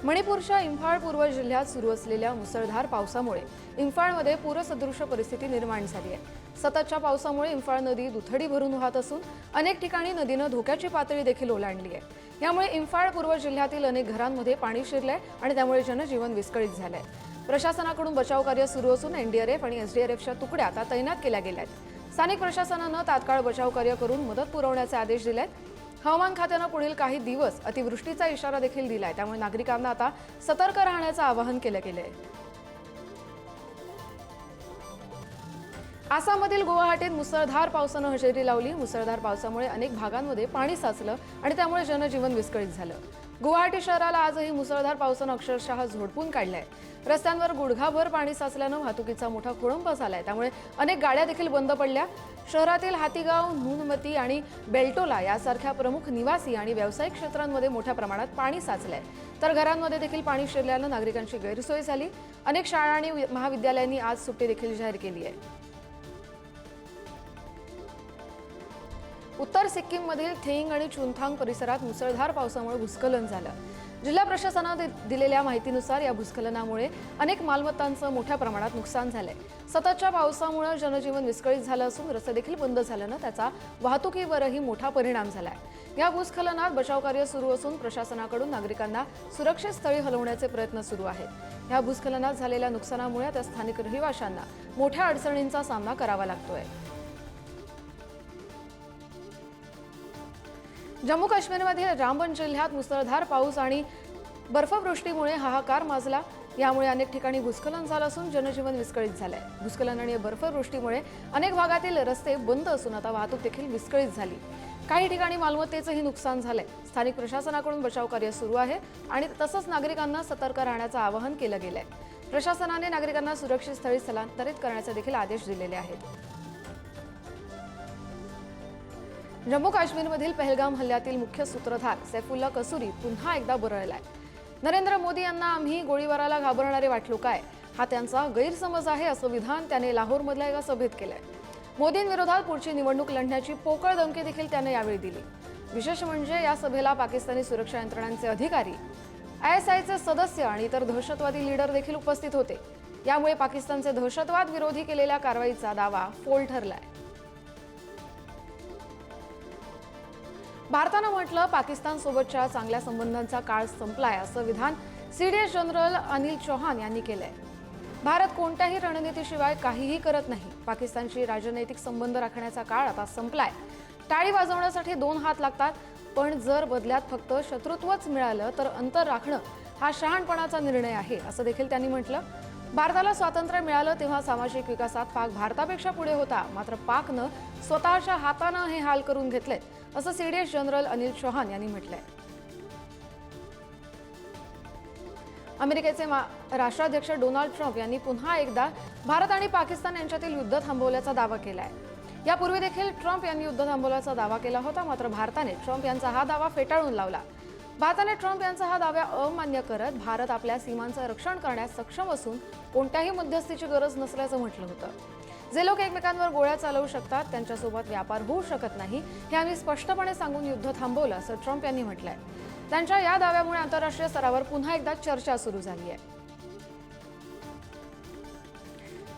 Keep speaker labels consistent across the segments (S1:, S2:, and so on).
S1: मणिपूरच्या इंफाळ पूर्व जिल्ह्यात सुरू असलेल्या मुसळधार पावसामुळे इंफाळमध्ये पूरसदृश परिस्थिती निर्माण झाली आहे। सततच्या पावसामुळे इंफाळ नदी दुथडी भरून वाहत असून अनेक ठिकाणी नदीनं धोक्याची पातळी देखील ओलांडली आहे। यामुळे इंफाळ पूर्व जिल्ह्यातील अनेक घरांमध्ये पाणी शिरलंय आणि त्यामुळे जनजीवन विस्कळीत झालंय। प्रशासनाकडून बचाव कार्य सुरू असून एनडीआरएफ आणि एसडीआरएफच्या तुकड्या आता तैनात केल्या गेल्या आहेत। स्थानिक प्रशासनानं तात्काळ बचाव कार्य करून मदत पुरवण्याचे आदेश दिले आहेत। हवामान खात्यानं पुढील काही दिवस अतिवृष्टीचा इशारा देखील दिलाय, त्यामुळे नागरिकांना आता सतर्क राहण्याचं आवाहन केलं गेलंय। आसाममधील गुवाहाटीत मुसळधार पावसानं हजेरी लावली। मुसळधार पावसामुळे अनेक भागांमध्ये पाणी साचलं आणि त्यामुळे जनजीवन विस्कळीत झालं। गुवाहाटी शहराला आजही मुसळधार पावसानं अक्षरशः झोडपून काढलंय। रस्त्यांवर गुडघाभर पाणी साचल्यानं वाहतुकीचा मोठा खोळंबा झालाय, त्यामुळे अनेक गाड्या देखील बंद पडल्या। शहरातील हातीगाव, नुनमती आणि बेल्टोला यासारख्या प्रमुख निवासी आणि व्यावसायिक क्षेत्रांमध्ये मोठ्या प्रमाणात पाणी साचलंय, तर घरांमध्ये देखील पाणी शिरल्यानं नागरिकांची गैरसोय झाली। अनेक शाळा आणि महाविद्यालयांनी आज सुट्टी देखील जाहीर केली आहे। उत्तर सिक्कीममधील थेंग आणि चुनथांग परिसरात मुसळधार पावसामुळे भूस्खलन झालं। जिल्हा प्रशासनाने दिलेल्या माहितीनुसार या भूस्खलनामुळे अनेक मालमत्तांचं मोठ्या प्रमाणात नुकसान झालंय। सततच्या पावसामुळे जनजीवन विस्कळीत झालं असून रस्ते देखील बंद झाल्यानं त्याचा वाहतुकीवरही मोठा परिणाम झालाय। या भूस्खलनात बचाव कार्य सुरू असून प्रशासनाकडून नागरिकांना सुरक्षित स्थळी हलवण्याचे प्रयत्न सुरू आहेत। या भूस्खलनात झालेल्या नुकसानामुळे आता स्थानिक रहिवाशांना मोठ्या अडचणींचा सामना करावा लागतोय। जम्मू काश्मीरमधील रामबन जिल्ह्यात मुसळधार पाऊस आणि बर्फवृष्टीमुळे हाहाकार माजला। यामुळे अनेक ठिकाणी भूस्खलन झालं असून जनजीवन विस्कळीत झालंय। भूस्खलन आणि बर्फवृष्टीमुळे अनेक भागातील रस्ते बंद असून आता वाहतूक देखील विस्कळीत झाली। काही ठिकाणी मालमत्तेचंही नुकसान झालंय। स्थानिक प्रशासनाकडून बचाव कार्य सुरू आहे आणि तसंच नागरिकांना सतर्क राहण्याचं आवाहन केलं गेलंय। प्रशासनाने नागरिकांना सुरक्षित स्थळी स्थलांतरित करण्याचे देखील आदेश दिलेले आहेत। जम्मू काश्मीरमधील पहलगाम हल्ल्यातील मुख्य सूत्रधार सैफुल्ला कसूरी पुन्हा एकदा बरळलाय। नरेंद्र मोदी यांना आम्ही गोळीबाराला घाबरणारे वाटलो काय, हा त्यांचा गैरसमज आहे, असं विधान त्याने लाहोरमधल्या एका सभेत केलंय। मोदींविरोधात पुढची निवडणूक लढण्याची पोकळ धमकी देखील त्याने यावेळी दिली। विशेष म्हणजे या सभेला पाकिस्तानी सुरक्षा यंत्रणांचे अधिकारी, आयएसआयचे सदस्य आणि इतर दहशतवादी लीडर देखील उपस्थित होते। यामुळे पाकिस्तानचे दहशतवाद विरोधी केलेल्या कारवाईचा दावा फोल ठरलाय। भारतानं म्हटलं पाकिस्तानसोबतच्या चांगल्या संबंधांचा काळ संपलाय, असं विधान सीडीएस जनरल अनिल चौहान यांनी केलंय। भारत कोणत्याही रणनीतीशिवाय काहीही करत नाही। पाकिस्तानशी राजनैतिक संबंध राखण्याचा काळ आता संपलाय। टाळी वाजवण्यासाठी दोन हात लागतात, पण जर बदल्यात फक्त शत्रुत्वच मिळालं तर अंतर राखणं हा शहाणपणाचा निर्णय आहे, असं देखील त्यांनी म्हटलं। भारताला स्वातंत्र्य मिळालं तेव्हा सामाजिक विकासात पाक भारतापेक्षा पुढे होता, मात्र पाकनं स्वतःच्या हातानं हे हाल करून घेतलेत, असं सीडीएस जनरल अनिल चौहान यांनी म्हटलंय। अमेरिकेचे राष्ट्राध्यक्ष डोनाल्ड ट्रम्प यांनी पुन्हा एकदा भारत आणि पाकिस्तान यांच्यातील युद्ध थांबवल्याचा दावा केलाय। यापूर्वी देखील ट्रम्प यांनी युद्ध थांबवल्याचा दावा केला होता, मात्र भारताने ट्रम्प यांचा हा दावा फेटाळून लावला। भारताने ट्रम्प यांचा हा दावा अमान्य करत भारत आपल्या सीमांचं रक्षण करण्यास सक्षम असून कोणत्याही मध्यस्थीची गरज नसल्याचं म्हटलं होतं। जे लोक एकमेकांवर गोळ्या चालवू शकतात त्यांच्यासोबत व्यापार होऊ शकत नाही, हे आम्ही स्पष्टपणे सांगून युद्ध थांबवलं, असं ट्रम्प यांनी म्हटलंय। त्यांच्या या दाव्यामुळे आंतरराष्ट्रीय स्तरावर पुन्हा एकदा चर्चा सुरू झाली आहे।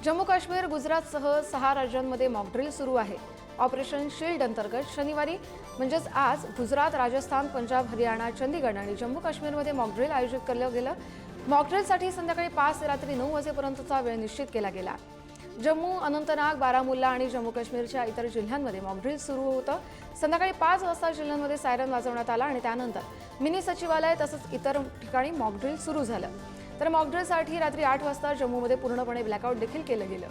S1: जम्मू काश्मीर, गुजरातसह 6 राज्यांमध्ये मॉकड्रिल सुरू आहे। ऑपरेशन शील्ड अंतर्गत शनिवारी म्हणजेच आज गुजरात, राजस्थान, पंजाब, हरियाणा, चंदीगड आणि जम्मू काश्मीरमध्ये मॉकड्रिल आयोजित केलं गेलं। मॉकड्रिलसाठी संध्याकाळी 5 ते रात्री 9 वाजेपर्यंतचा वेळ निश्चित केला गेला। जम्मू, अनंतनाग, बारामुल्ला आणि जम्मू काश्मीरच्या इतर जिल्ह्यांमध्ये मॉकड्रिल सुरू होतं। संध्याकाळी 5 वाजता जिल्ह्यांमध्ये सायरन वाजवण्यात आला आणि त्यानंतर मिनी सचिवालय तसंच इतर ठिकाणी मॉकड्रिल सुरू झालं। तर मॉकड्रिलसाठी रात्री 8 वाजता जम्मूमध्ये पूर्णपणे ब्लॅकआउट देखील केलं गेलं।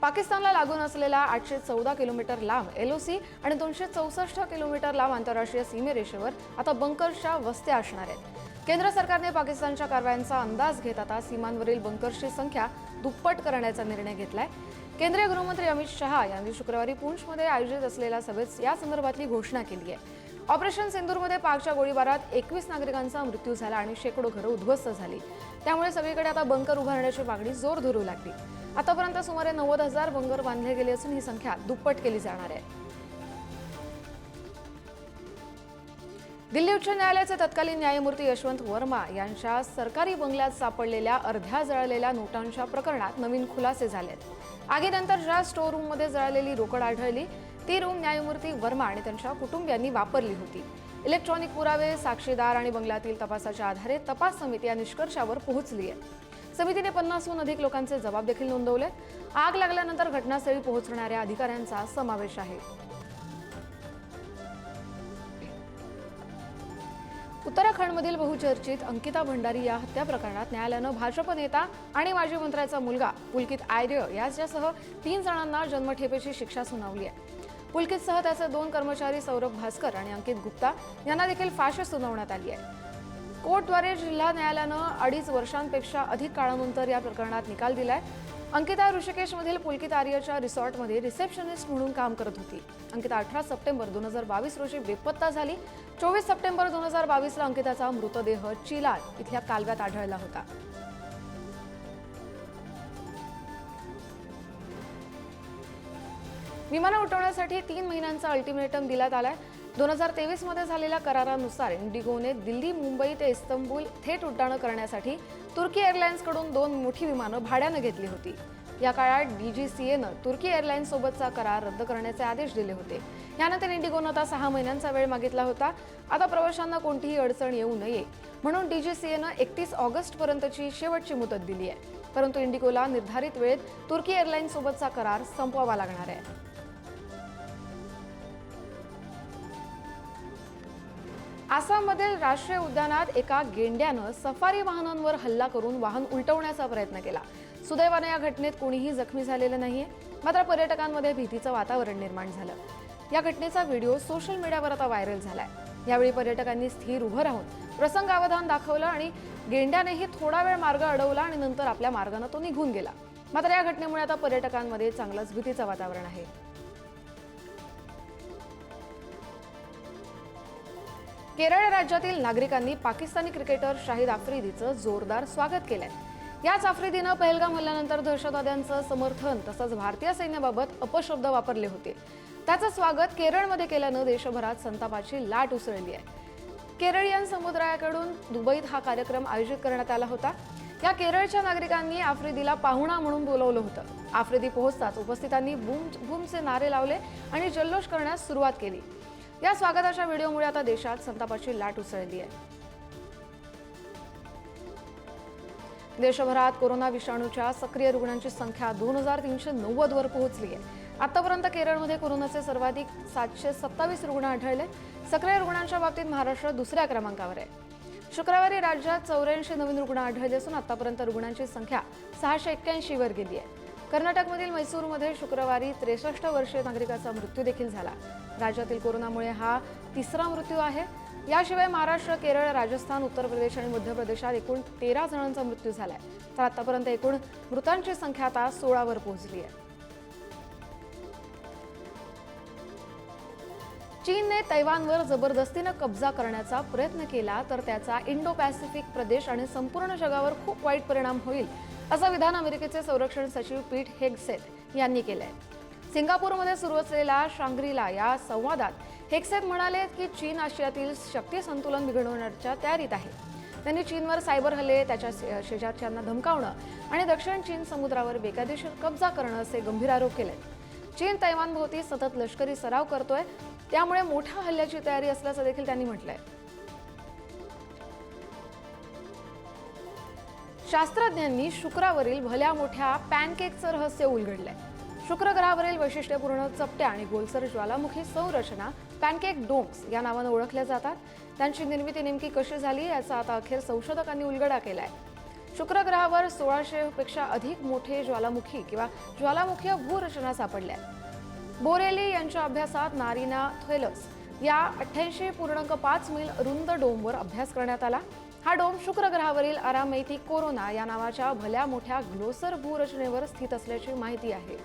S1: पाकिस्तानला लागून असलेला 814 किलोमीटर लांब एलओसी आणि 264 किलोमीटर लांब आंतरराष्ट्रीय सीमेरेषेवर आता बंकर्सच्या वस्त्या असणार आहेत। केंद्र सरकारने पाकिस्तानच्या कारवायांचा अंदाज घेत आता सीमांवरील बंकर्सची संख्या दुप्पट करण्याचा निर्णय घेतलाय। केंद्रीय गृहमंत्री अमित शहा यांनी शुक्रवारी पुंछमध्ये आयोजित असलेल्या सभेत या संदर्भातली घोषणा केली आहे। ऑपरेशन सिंदूरमध्ये पाकच्या गोळीबारात 21 नागरिकांचा मृत्यू झाला आणि शेकडो घरं उद्ध्वस्त झाली। त्यामुळे सगळीकडे आता बंकर उभारण्याची मागणी जोर धरू लागली। आतापर्यंत सुमारे 90,000 बंकर बांधले गेले असून ही संख्या दुप्पट केली जाणार आहे। दिल्ली उच्च न्यायालयाचे तत्कालीन न्यायमूर्ती यशवंत वर्मा यांच्या सरकारी बंगल्यात सापडलेल्या अर्ध्या जळलेल्या नोटांच्या प्रकरणात नवीन खुलासे झालेत. आगीनंतर ज्या स्टोर रूममध्ये जळलेली रोकड आढळली ती रूम न्यायमूर्ती वर्मा आणि त्यांच्या कुटुंबियांनी वापरली होती. इलेक्ट्रॉनिक पुरावे, साक्षीदार आणि बंगल्यातील तपासाच्या आधारे तपास समिती या निष्कर्षावर पोहोचली आहे. समितीने 50हून अधिक लोकांचे जबाब देखील नोंदवले. आग लागल्यानंतर घटनास्थळी पोहोचणाऱ्या अधिकाऱ्यांचा समावेश आहे. उत्तराखंडमधील बहुचर्चित अंकिता भंडारी या हत्या प्रकरणात न्यायालयानं भाजप नेता आणि माजी मंत्र्याचा मुलगा पुलकित आर्य याच्यासह 3 जणांना जन्मठेपेची शिक्षा सुनावली आहे. पुलकितसह त्याचे 2 कर्मचारी सौरभ भास्कर आणि अंकित गुप्ता यांना देखील फाशी सुनावण्यात आली आहे. कोर्टद्वारे जिल्हा न्यायालयानं 2.5 वर्षांपेक्षा अधिक काळानंतर या प्रकरणात निकाल दिलाय. अंकिता ऋषिकेशमधील पुलकित आर्यच्या रिसॉर्टमध्ये रिसेप्शनिस्ट म्हणून काम करत होती. अंकिता 18 सप्टेंबर 2022 रोजी बेपत्ता झाली. 24 सप्टेंबर 2022ला अंकिताचा मृतदेह चिलाल इथल्या कालव्यात आढळला होता. विमानं उडवण्यासाठी 3 महिन्यांचा अल्टिमेटम देण्यात आलाय. 2023 मध्ये झालेल्या करारानुसार इंडिगोने दिल्ली, मुंबई ते इस्तंबूल थेट उड्डाणं करण्यासाठी तुर्की एअरलाइन्सकडून 2 मोठी विमानं भाड्यानं घेतली होती. या काळात DGCAनं तुर्की एअरलाइन्स सोबतचा करार रद्द करण्याचे आदेश दिले होते. यानंतर इंडिगोनं आता 6 महिन्यांचा वेळ मागितला होता. आता प्रवाशांना कोणतीही अडचण येऊ नये म्हणून DGCAनं 31 ऑगस्टपर्यंतची शेवटची मुदत दिली आहे. परंतु इंडिगोला निर्धारित वेळेत तुर्की एअरलाइन्स सोबतचा करार संपवावा लागणार आहे. आसाममधील राष्ट्रीय उद्यानात एका गेंड्यानं सफारी वाहनांवर हल्ला करून वाहन उलटवण्याचा प्रयत्न केला. सुदैवाने या घटनेत कोणीही जखमी झालेलं नाहीये. मात्र पर्यटकांमध्ये भीतीचं वातावरण निर्माण झालं. या घटनेचा व्हिडिओ सोशल मीडियावर आता व्हायरल झालाय. यावेळी पर्यटकांनी स्थिर उभं राहून प्रसंगावधान दाखवलं आणि गेंड्यानेही थोडा वेळ मार्ग अडवला आणि नंतर आपल्या मार्गाने तो निघून गेला. मात्र या घटनेमुळे आता पर्यटकांमध्ये चांगलंच भीतीचं वातावरण आहे. केरळ राज्यातील नागरिकांनी पाकिस्तानी क्रिकेटर शाहिद आफ्रिदीचं जोरदार स्वागत केलंय. याच आफ्रिदीनं पहलगाम हल्ल्यानंतर दहशतवाद्यांचं समर्थन तसंच भारतीय सैन्याबाबत अपशब्द वापरले होते. त्याचं स्वागत केरळमध्ये केल्यानं देशभरात संतापाची लाट उसळली आहे. केरळियन समुदायाकडून दुबईत हा कार्यक्रम आयोजित करण्यात आला होता. या केरळच्या नागरिकांनी आफ्रिदीला पाहुणा म्हणून बोलवलं होतं. आफ्रिदी पोहोचताच उपस्थितांनी बूम बूमचे नारे लावले आणि जल्लोष करण्यास सुरुवात केली. या स्वागताच्या व्हिडिओमुळे आता देशात संतापाची लाट उसळली आहे. देशभरात कोरोना विषाणूच्या सक्रिय रुग्णांची संख्या 2390 वर पोहोचली आहे. आतापर्यंत केरळमध्ये कोरोनाचे सर्वाधिक 727 रुग्ण आढळले. सक्रिय रुग्णांच्या बाबतीत महाराष्ट्र दुसऱ्या क्रमांकावर आहे. शुक्रवारी राज्यात 84 नवीन रुग्ण आढळले असून आतापर्यंत रुग्णांची संख्या 681 वर गेली आहे. कर्नाटकमधील मैसूरमध्ये शुक्रवारी 63 वर्षीय नागरिकाचा मृत्यू देखील झाला. राज्यातील कोरोनामुळे हा 3रा मृत्यू आहे. याशिवाय महाराष्ट्र, केरळ, राजस्थान, उत्तर प्रदेश आणि मध्य प्रदेशात एकूण 13 जणांचा मृत्यू झालाय. तर आतापर्यंत एकूण मृतांची संख्या आता 16 वर पोहोचली आहे. चीनने तैवानवर जबरदस्तीने कब्जा करण्याचा प्रयत्न केला तर त्याचा इंडो पॅसिफिक प्रदेश आणि संपूर्ण जगावर खूप वाईट परिणाम होईल असं विधान अमेरिकेचे संरक्षण सचिव पीट हेग्सेथ यांनी केलंय. सिंगापूरमध्ये सुरू असलेल्या शांग्रीला या संवादात हेग्सेथ म्हणाले की चीन आशियातील शक्ती संतुलन बिघडवण्याच्या तयारीत आहे. त्यांनी चीनवर सायबर हल्ले, त्याच्या शेजारच्यांना धमकावणं आणि दक्षिण चीन समुद्रावर बेकायदेशीर कब्जा करणं असे गंभीर आरोप केले. चीन तैवानभोवती सतत लष्करी सराव करतोय, त्यामुळे मोठ्या हल्ल्याची तयारी असल्याचं देखील त्यांनी म्हटलंय. शास्त्रज्ञांनी शुक्रावरील भल्या मोठ्या पॅनकेकचं रहस्य उलगडलंय. शुक्र ग्रहावरील वैशिष्ट्यपूर्ण चपट्या आणि गोलसर ज्वालामुखी संरचना पॅनकेक डोम्स या नावाने ओळखल्या जातात. त्यांची निर्मिती नेमकी कशी झाली याचा आता अखेर संशोधकांनी उलगडा केलाय. शुक्र ग्रहावर 1600 पेक्षा अधिक मोठे ज्वालामुखी किंवा ज्वालामुखीय भूरचना सापडल्या. बोरेली यांच्या अभ्यासात नारिना थेलस या 88.5 मैल रुंद डोमवर अभ्यास करण्यात आला. हा डोम शुक्र ग्रहावरील आरामैती कोरोना या नावाच्या भल्या मोठ्या ग्लोसर भूरचनेवर स्थित असल्याची माहिती आहे.